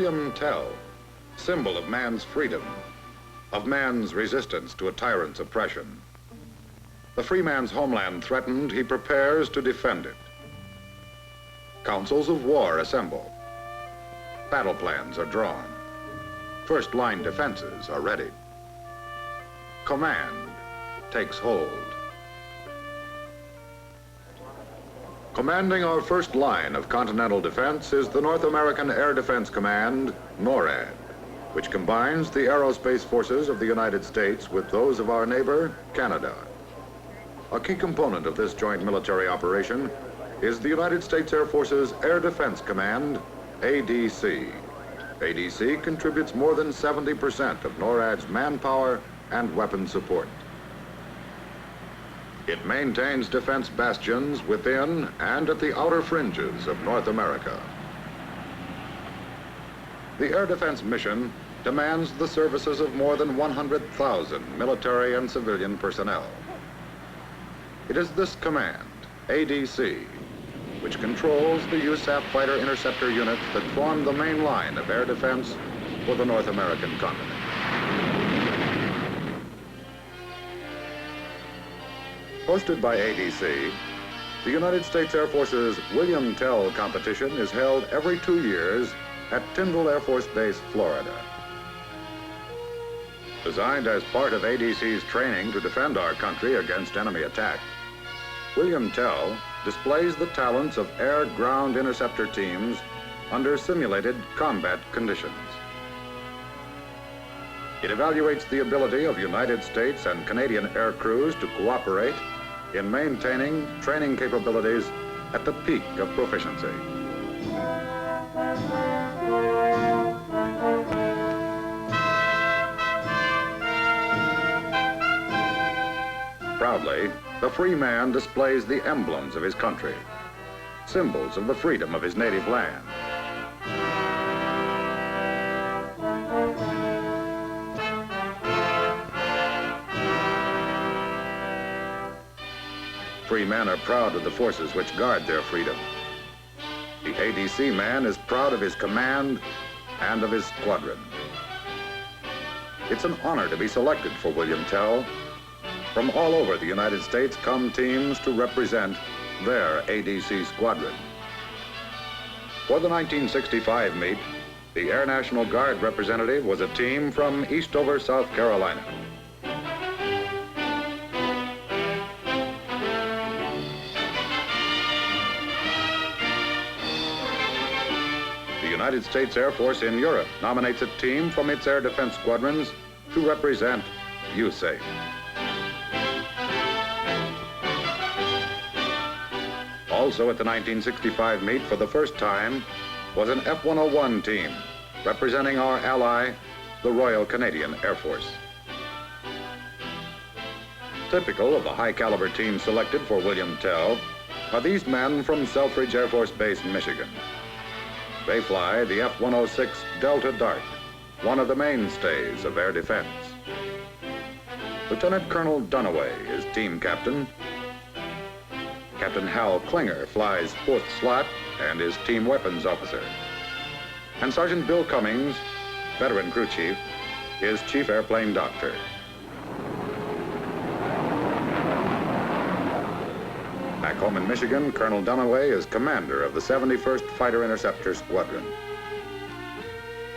William Tell, symbol of man's freedom, of man's resistance to a tyrant's oppression. The free man's homeland threatened, he prepares to defend it. Councils of war assemble. Battle plans are drawn. First-line defenses are ready. Command takes hold. Commanding our first line of continental defense is the North American Air Defense Command, NORAD, which combines the aerospace forces of the United States with those of our neighbor, Canada. A key component of this joint military operation is the United States Air Force's Air Defense Command, ADC. ADC contributes more than 70% of NORAD's manpower and weapon support. It maintains defense bastions within and at the outer fringes of North America. The air defense mission demands the services of more than 100,000 military and civilian personnel. It is this command, ADC, which controls the USAF fighter interceptor units that form the main line of air defense for the North American continent. Hosted by ADC, the United States Air Force's William Tell competition is held every 2 years at Tyndall Air Force Base, Florida. Designed as part of ADC's training to defend our country against enemy attack, William Tell displays the talents of air-ground interceptor teams under simulated combat conditions. It evaluates the ability of United States and Canadian air crews to cooperate in maintaining training capabilities at the peak of proficiency. Proudly, the free man displays the emblems of his country, symbols of the freedom of his native land. Free men are proud of the forces which guard their freedom. The ADC man is proud of his command and of his squadron. It's an honor to be selected for William Tell. From all over the United States come teams to represent their ADC squadron. For the 1965 meet, the Air National Guard representative was a team from Eastover, South Carolina. The United States Air Force in Europe nominates a team from its air defense squadrons to represent USAF. Also at the 1965 meet for the first time was an F-101 team representing our ally, the Royal Canadian Air Force. Typical of the high-caliber team selected for William Tell are these men from Selfridge Air Force Base, Michigan. They fly the F-106 Delta Dart, one of the mainstays of air defense. Lieutenant Colonel Dunaway is team captain. Captain Hal Klinger flies fourth slot and is team weapons officer. And Sergeant Bill Cummings, veteran crew chief, is chief airplane doctor. Back home in Michigan, Colonel Dunaway is commander of the 71st Fighter Interceptor Squadron.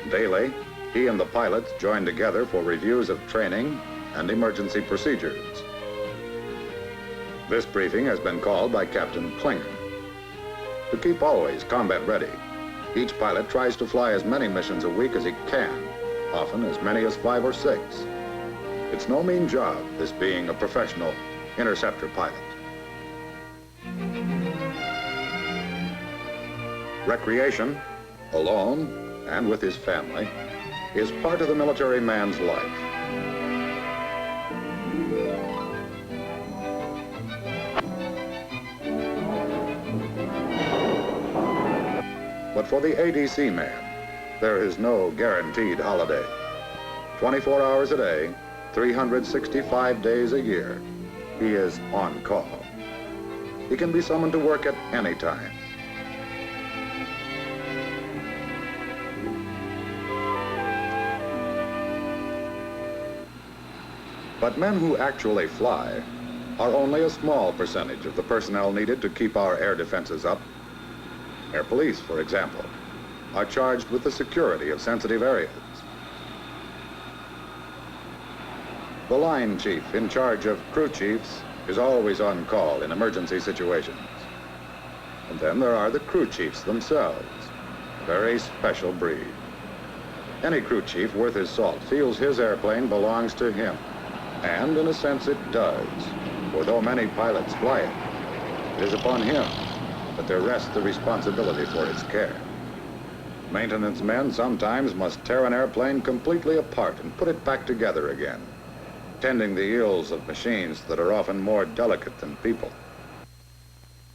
Daily, he and the pilots join together for reviews of training and emergency procedures. This briefing has been called by Captain Klinger. To keep always combat ready, each pilot tries to fly as many missions a week as he can, often as many as 5 or 6. It's no mean job, this being a professional interceptor pilot. Recreation, alone and with his family, is part of the military man's life. But for the ADC man, there is no guaranteed holiday. 24 hours a day, 365 days a year, he is on call. He can be summoned to work at any time. But men who actually fly are only a small percentage of the personnel needed to keep our air defenses up. Air police, for example, are charged with the security of sensitive areas. The line chief in charge of crew chiefs is always on call in emergency situations. And then there are the crew chiefs themselves, a very special breed. Any crew chief worth his salt feels his airplane belongs to him. And in a sense it does, for though many pilots fly it, it is upon him that there rests the responsibility for its care. Maintenance men sometimes must tear an airplane completely apart and put it back together again, tending the ills of machines that are often more delicate than people.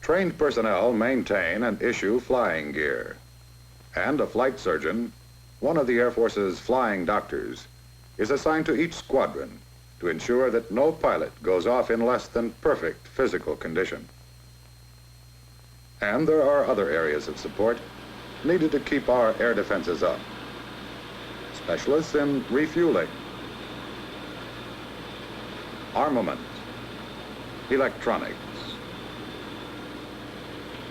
Trained personnel maintain and issue flying gear, and a flight surgeon, one of the Air Force's flying doctors, is assigned to each squadron to ensure that no pilot goes off in less than perfect physical condition. And there are other areas of support needed to keep our air defenses up. Specialists in refueling, armament, electronics.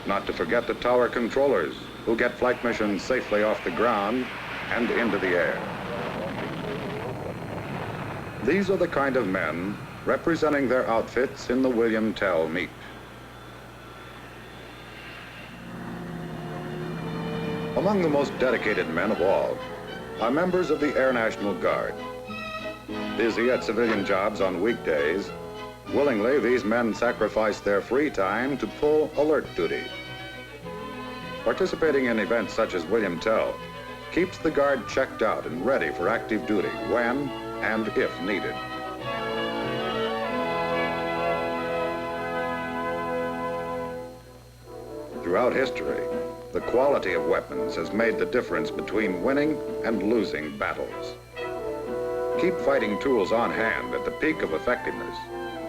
Not to forget the tower controllers who get flight missions safely off the ground and into the air. These are the kind of men representing their outfits in the William Tell meet. Among the most dedicated men of all are members of the Air National Guard. Busy at civilian jobs on weekdays, willingly these men sacrifice their free time to pull alert duty. Participating in events such as William Tell keeps the Guard checked out and ready for active duty when and if needed. Throughout history, the quality of weapons has made the difference between winning and losing battles. Keep fighting tools on hand at the peak of effectiveness,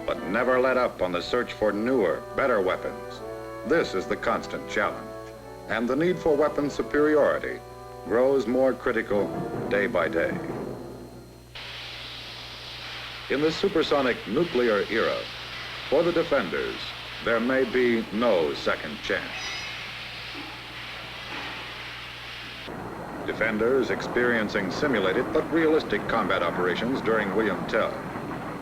but never let up on the search for newer, better weapons. This is the constant challenge, and the need for weapon superiority grows more critical day by day. In the supersonic nuclear era, for the defenders, there may be no second chance. Defenders experiencing simulated but realistic combat operations during William Tell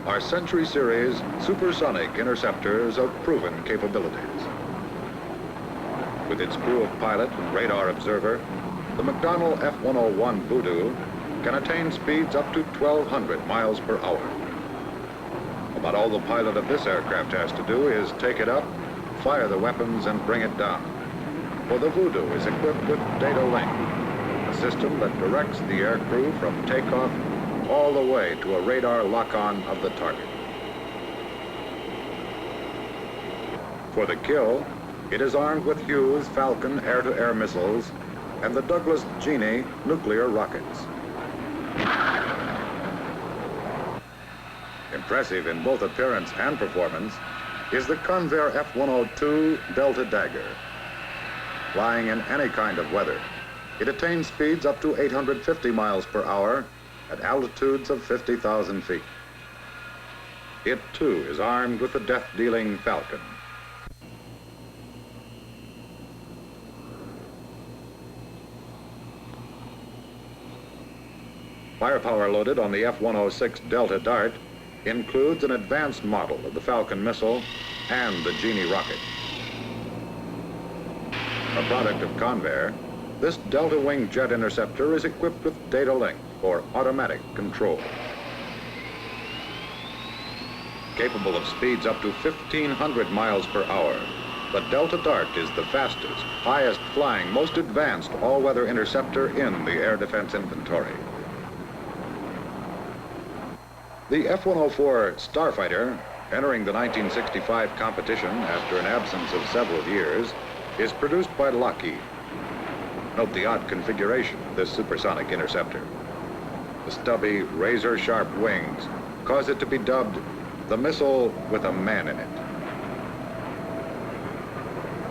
are Century Series supersonic interceptors of proven capabilities. With its crew of pilot and radar observer, the McDonnell F-101 Voodoo can attain speeds up to 1,200 miles per hour. About all the pilot of this aircraft has to do is take it up, fire the weapons, and bring it down. For the Voodoo is equipped with data link, a system that directs the air crew from takeoff all the way to a radar lock-on of the target. For the kill, it is armed with Hughes Falcon air-to-air missiles and the Douglas Genie nuclear rockets. Impressive in both appearance and performance is the Convair F-102 Delta Dagger. Flying in any kind of weather, it attains speeds up to 850 miles per hour at altitudes of 50,000 feet. It too is armed with the death-dealing Falcon. Firepower loaded on the F-106 Delta Dart includes an advanced model of the Falcon missile and the Genie rocket. A product of Convair, this Delta Wing jet interceptor is equipped with data link for automatic control. Capable of speeds up to 1,500 miles per hour, the Delta Dart is the fastest, highest flying, most advanced all-weather interceptor in the air defense inventory. The F-104 Starfighter, entering the 1965 competition after an absence of several years, is produced by Lockheed. Note the odd configuration of this supersonic interceptor. The stubby, razor-sharp wings cause it to be dubbed the missile with a man in it.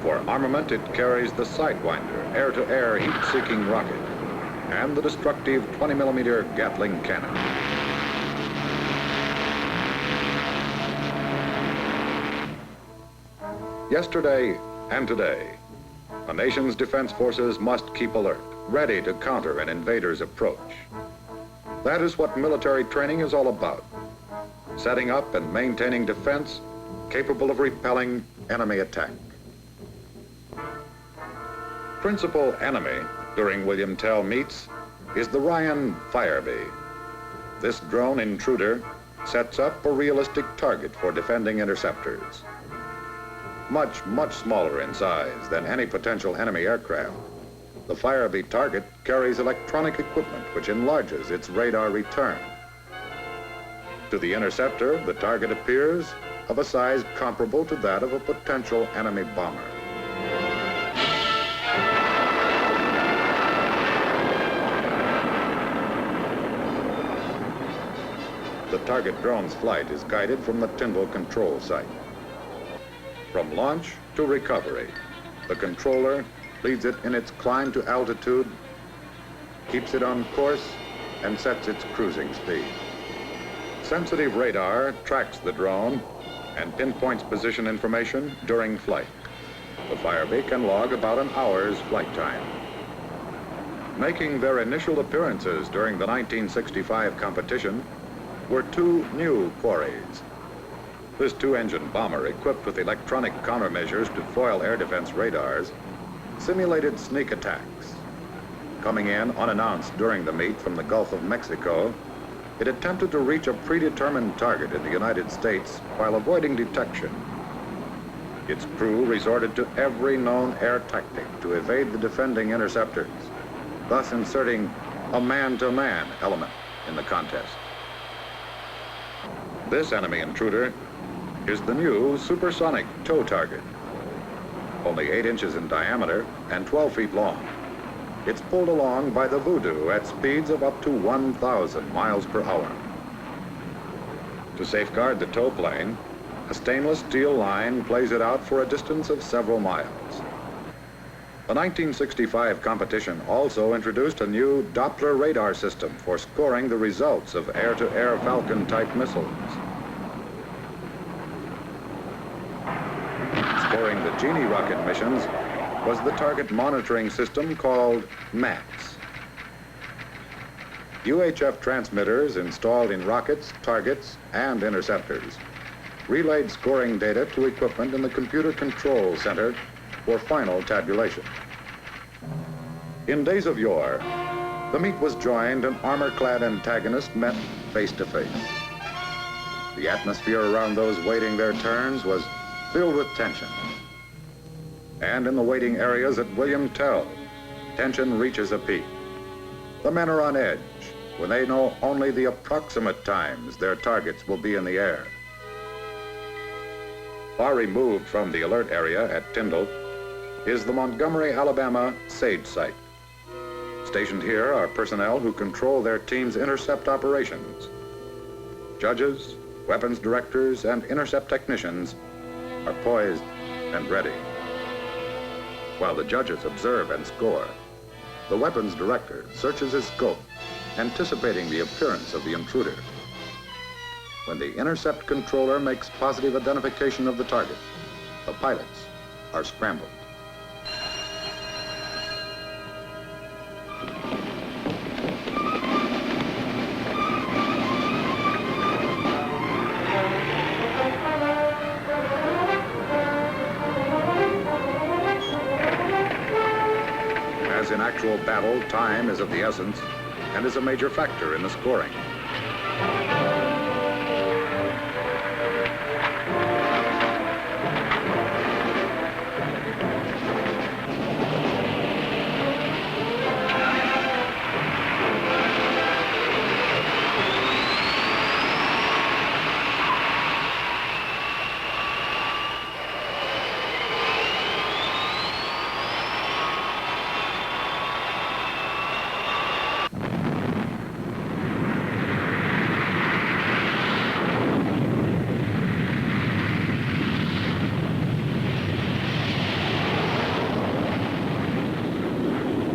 For armament, it carries the sidewinder, air-to-air heat-seeking rocket, and the destructive 20mm Gatling cannon. Yesterday and today, a nation's defense forces must keep alert, ready to counter an invader's approach. That is what military training is all about, setting up and maintaining defense capable of repelling enemy attack. Principal enemy during William Tell meets is the Ryan Firebee. This drone intruder sets up a realistic target for defending interceptors. Much, much smaller in size than any potential enemy aircraft, the Firebee target carries electronic equipment which enlarges its radar return. To the interceptor, the target appears of a size comparable to that of a potential enemy bomber. The target drone's flight is guided from the Tyndall control site. From launch to recovery, the controller leads it in its climb to altitude, keeps it on course, and sets its cruising speed. Sensitive radar tracks the drone and pinpoints position information during flight. The Firebee can log about an hour's flight time. Making their initial appearances during the 1965 competition were two new quarries. This two-engine bomber, equipped with electronic countermeasures to foil air defense radars, simulated sneak attacks. Coming in unannounced during the meet from the Gulf of Mexico, it attempted to reach a predetermined target in the United States while avoiding detection. Its crew resorted to every known air tactic to evade the defending interceptors, thus inserting a man-to-man element in the contest. This enemy intruder is the new supersonic tow target. Only 8 inches in diameter and 12 feet long. It's pulled along by the Voodoo at speeds of up to 1,000 miles per hour. To safeguard the tow plane, a stainless steel line plays it out for a distance of several miles. The 1965 competition also introduced a new Doppler radar system for scoring the results of air-to-air Falcon-type missiles. Scoring the Genie rocket missions was the target monitoring system called MATS. UHF transmitters installed in rockets, targets, and interceptors relayed scoring data to equipment in the computer control center for final tabulation. In days of yore, the meet was joined and armor-clad antagonists met face-to-face. The atmosphere around those waiting their turns was filled with tension. And in the waiting areas at William Tell, tension reaches a peak. The men are on edge when they know only the approximate times their targets will be in the air. Far removed from the alert area at Tyndall is the Montgomery, Alabama SAGE site. Stationed here are personnel who control their team's intercept operations. Judges, weapons directors, and intercept technicians are poised and ready. While the judges observe and score, the weapons director searches his scope, anticipating the appearance of the intruder. When the intercept controller makes positive identification of the target, the pilots are scrambled. As in actual battle, time is of the essence and is a major factor in the scoring.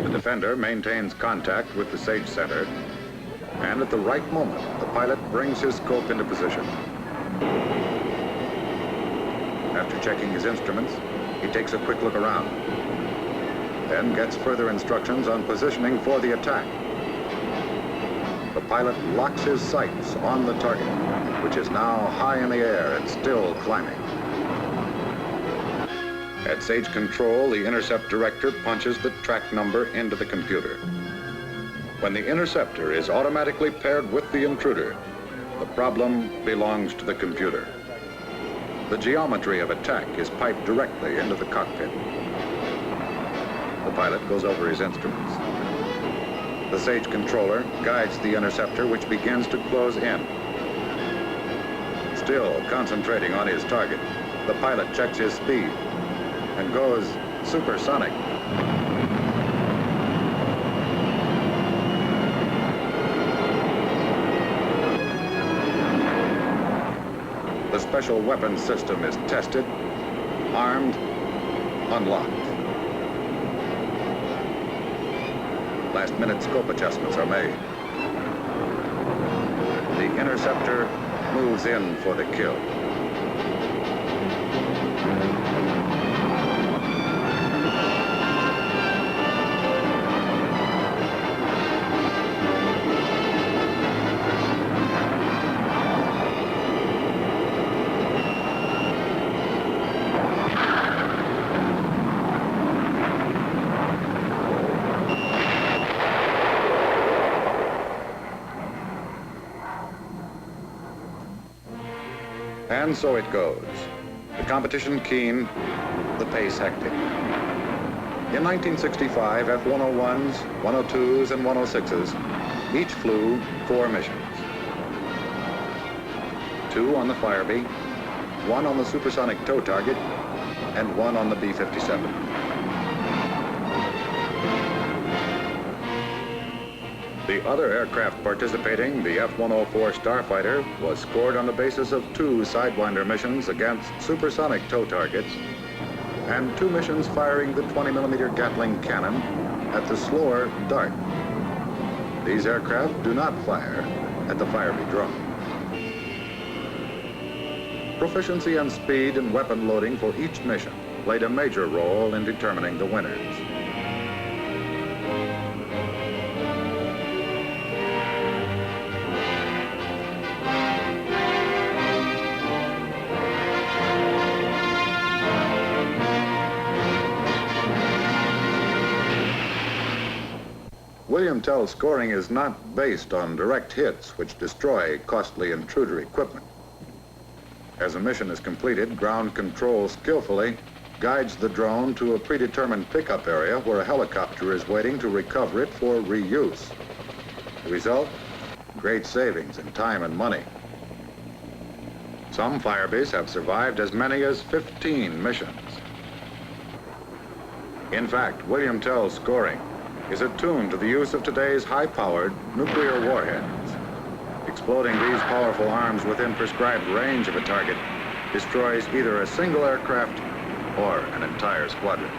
The defender maintains contact with the SAGE center, and at the right moment, the pilot brings his scope into position. After checking his instruments, he takes a quick look around, then gets further instructions on positioning for the attack. The pilot locks his sights on the target, which is now high in the air and still climbing. At stage control, the intercept director punches the track number into the computer. When the interceptor is automatically paired with the intruder, the problem belongs to the computer. The geometry of attack is piped directly into the cockpit. The pilot goes over his instruments. The stage controller guides the interceptor, which begins to close in. Still concentrating on his target, the pilot checks his speed and goes supersonic. The special weapons system is tested, armed, unlocked. Last-minute scope adjustments are made. The interceptor moves in for the kill. And so it goes. The competition keen, the pace hectic. In 1965, F-101s, 102s, and 106s each flew 4 missions. 2 on the Firebee, 1 on the supersonic tow target, and 1 on the B-57. The other aircraft participating, the F-104 Starfighter, was scored on the basis of 2 sidewinder missions against supersonic tow targets and 2 missions firing the 20mm Gatling cannon at the slower Dart. These aircraft do not fire at the Firebee Drone. Proficiency and speed and weapon loading for each mission played a major role in determining the winners. William Tell's scoring is not based on direct hits which destroy costly intruder equipment. As a mission is completed, ground control skillfully guides the drone to a predetermined pickup area where a helicopter is waiting to recover it for reuse. The result? Great savings in time and money. Some Firebees have survived as many as 15 missions. In fact, William Tell's scoring is attuned to the use of today's high-powered nuclear warheads. Exploding these powerful arms within prescribed range of a target destroys either a single aircraft or an entire squadron.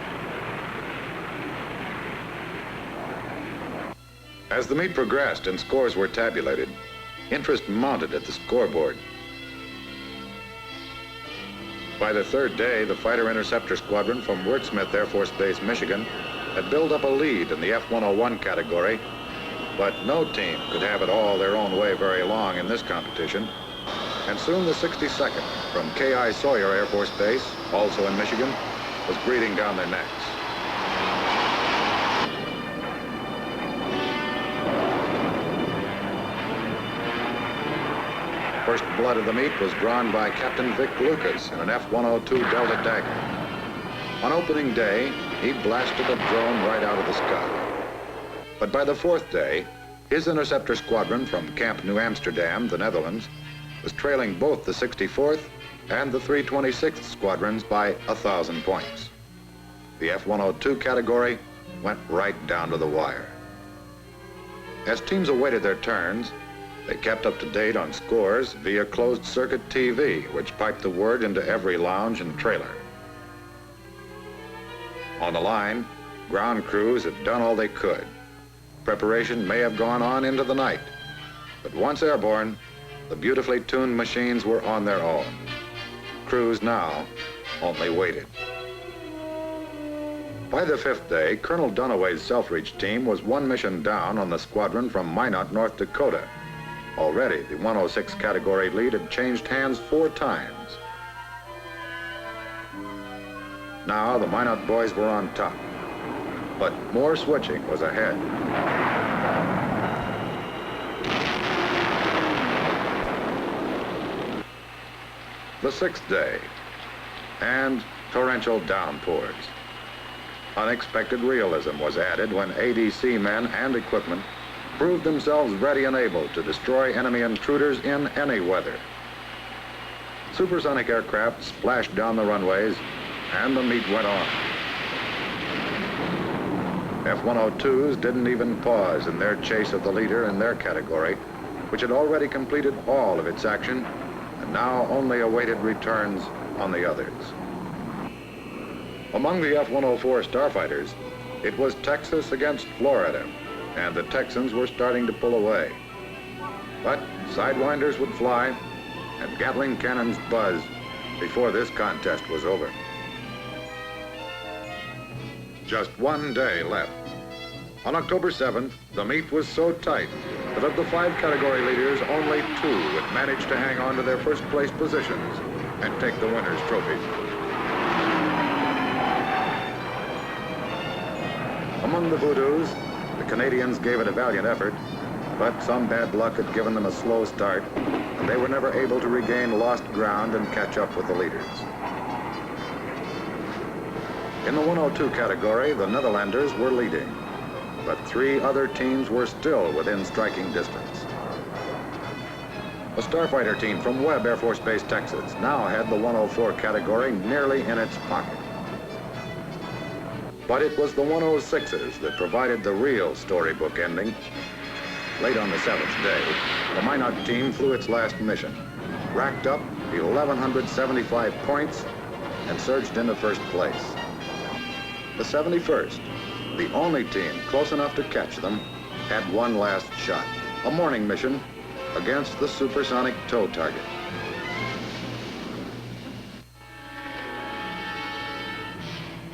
As the meet progressed and scores were tabulated, interest mounted at the scoreboard. By the 3rd day, the Fighter Interceptor Squadron from Wurtsmith Air Force Base, Michigan, had built up a lead in the F-101 category, but no team could have it all their own way very long in this competition. And soon the 62nd from K.I. Sawyer Air Force Base, also in Michigan, was breathing down their necks. First blood of the meet was drawn by Captain Vic Lucas in an F-102 Delta Dagger. On opening day, he blasted a drone right out of the sky. But by the 4th day, his interceptor squadron from Camp New Amsterdam, the Netherlands, was trailing both the 64th and the 326th squadrons by 1,000 points. The F-102 category went right down to the wire. As teams awaited their turns, they kept up to date on scores via closed-circuit TV, which piped the word into every lounge and trailer. On the line, ground crews had done all they could. Preparation may have gone on into the night, but once airborne, the beautifully tuned machines were on their own. Crews now only waited. By the fifth day, Colonel Dunaway's Selfridge team was one mission down on the squadron from Minot, North Dakota. Already, the 106 category lead had changed hands 4 times. Now, the Minot boys were on top, but more switching was ahead. The sixth day, and torrential downpours. Unexpected realism was added when ADC men and equipment proved themselves ready and able to destroy enemy intruders in any weather. Supersonic aircraft splashed down the runways, and the meet went on. F-102s didn't even pause in their chase of the leader in their category, which had already completed all of its action and now only awaited returns on the others. Among the F-104 Starfighters, it was Texas against Florida, and the Texans were starting to pull away. But sidewinders would fly and Gatling cannons buzz before this contest was over. Just one day left. On October 7th, the meet was so tight that of the 5 category leaders, only 2 would manage to hang on to their first place positions and take the winner's trophy. Among the Voodoos, the Canadians gave it a valiant effort, but some bad luck had given them a slow start, and they were never able to regain lost ground and catch up with the leaders. In the 102 category, the Netherlanders were leading, but 3 other teams were still within striking distance. A Starfighter team from Webb Air Force Base, Texas, now had the 104 category nearly in its pocket. But it was the 106s that provided the real storybook ending. Late on the 7th day, the Minot team flew its last mission, racked up 1,175 points, and surged into first place. The 71st, the only team close enough to catch them, had one last shot, a morning mission against the supersonic tow target.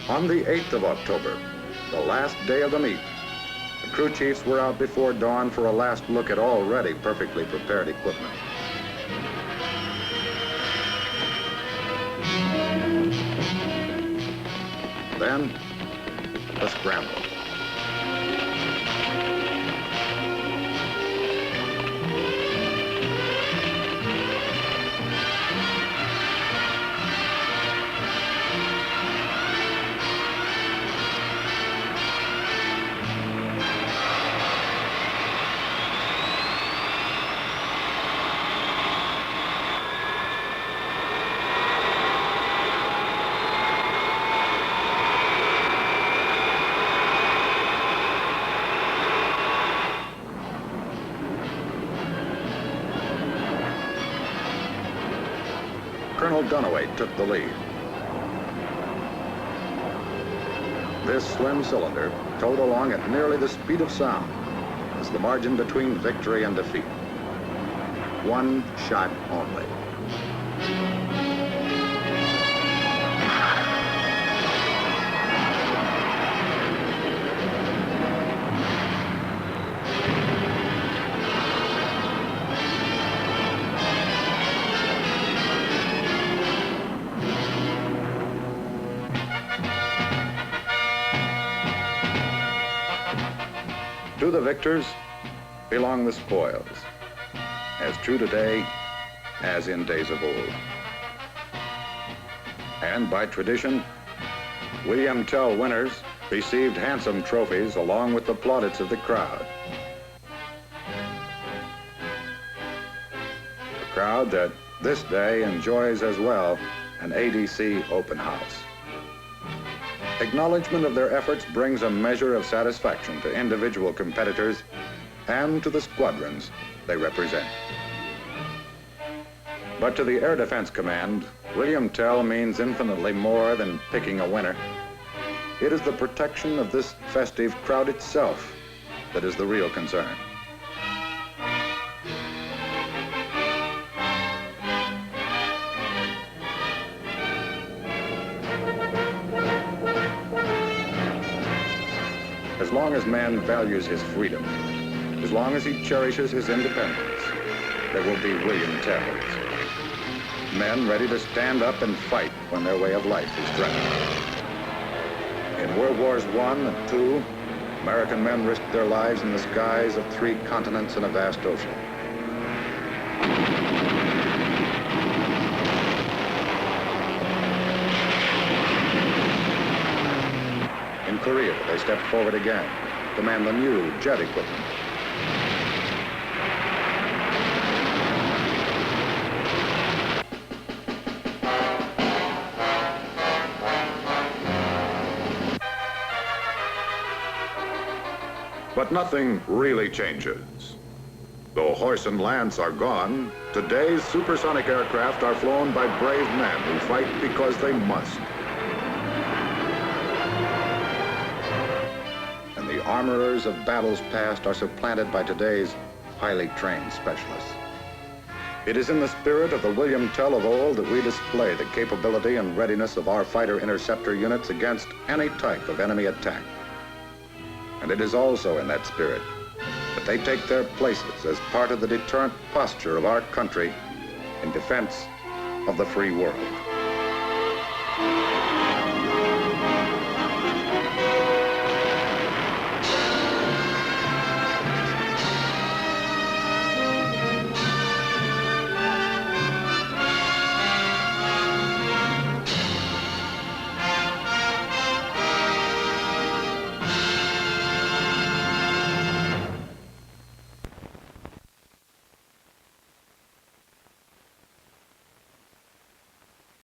On the 8th of October, the last day of the meet, the crew chiefs were out before dawn for a last look at already perfectly prepared equipment. Then, the scramble. Colonel Dunaway took the lead. This slim cylinder towed along at nearly the speed of sound as the margin between victory and defeat. One shot only. To the victors belong the spoils, as true today as in days of old. And by tradition, William Tell winners received handsome trophies along with the plaudits of the crowd. The crowd that this day enjoys as well an ADC open house. Acknowledgement of their efforts brings a measure of satisfaction to individual competitors and to the squadrons they represent. But to the Air Defense Command, William Tell means infinitely more than picking a winner. It is the protection of this festive crowd itself that is the real concern. long as man values his freedom, as long as he cherishes his independence, there will be William Tells. Men ready to stand up and fight when their way of life is threatened. In World Wars I and II, American men risked their lives in the skies of 3 continents and a vast ocean. In Korea, they stepped forward again to man the new jet equipment. But nothing really changes. Though horse and lance are gone, today's supersonic aircraft are flown by brave men who fight because they must. And the armorers of battles past are supplanted by today's highly trained specialists. It is in the spirit of the William Tell of old that we display the capability and readiness of our fighter interceptor units against any type of enemy attack. And it is also in that spirit that they take their places as part of the deterrent posture of our country in defense of the free world.